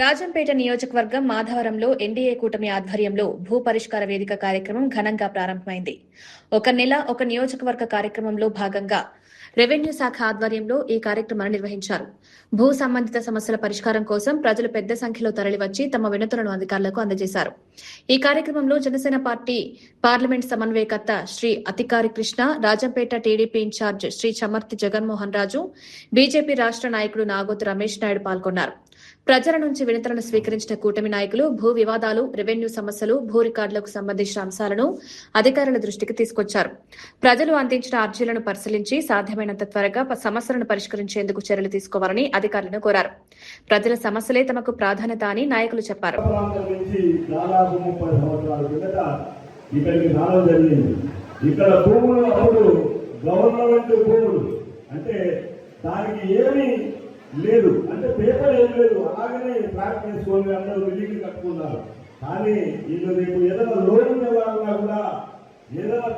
రాజంపేట నియోజకవర్గం మాధవరంలో ఎన్డీఏ కూటమి ఆధ్వర్యంలో భూ పరిష్కార వేదిక కార్యక్రమం ఘనంగా ప్రారంభమైంది. ఒక నెల ఒక నియోజకవర్గ కార్యక్రమంలో భాగంగా రెవెన్యూ శాఖ ఆధ్వర్యంలో ఈ కార్యక్రమాన్ని నిర్వహించారు. భూ సంబంధిత సమస్యల పరిష్కారం కోసం ప్రజలు పెద్ద సంఖ్యలో తరలివచ్చి తమ వినతులను అధికారులకు అందజేశారు. ఈ కార్యక్రమంలో జనసేన పార్టీ పార్లమెంట్ సమన్వయకర్త శ్రీ అతికారి కృష్ణ, రాజంపేట టీడీపీ ఇన్ఛార్జ్ శ్రీ చమర్తి జగన్మోహన్ రాజు, బీజేపీ రాష్ట్ర నాయకుడు నాగోతు రమేష్ నాయుడు పాల్గొన్నారు. ప్రజల నుంచి వినతులను స్వీకరించిన కూటమి నాయకులు భూ వివాదాలు, రెవెన్యూ సమస్యలు, భూ రికార్డులకు సంబంధించిన అంశాలను అధికారుల దృష్టికి తీసుకొచ్చారు. ప్రజలు అందించిన అర్జీలను పరిశీలించి సాధ్యమైనంత త్వరగా సమస్యలను పరిష్కరించేందుకు చర్యలు తీసుకోవాలని అధికారులను కోరారు. ప్రజల సమస్యలే తమకు ప్రాధాన్యత అని నాయకులు చెప్పారు. ఇక్కడ భూములు అప్పుడు గవర్నమెంట్ భూములు అంటే దానికి ఏమీ లేదు, అంటే పేపర్ ఏం లేదు, అలాగనే ట్రాక్ చేసుకొని అందరూ బిల్డింగ్ కట్టుకున్నారు. కానీ వీళ్ళు రేపు ఏదైనా లోన్ ఇవ్వాలన్నా కూడా ఏదైనా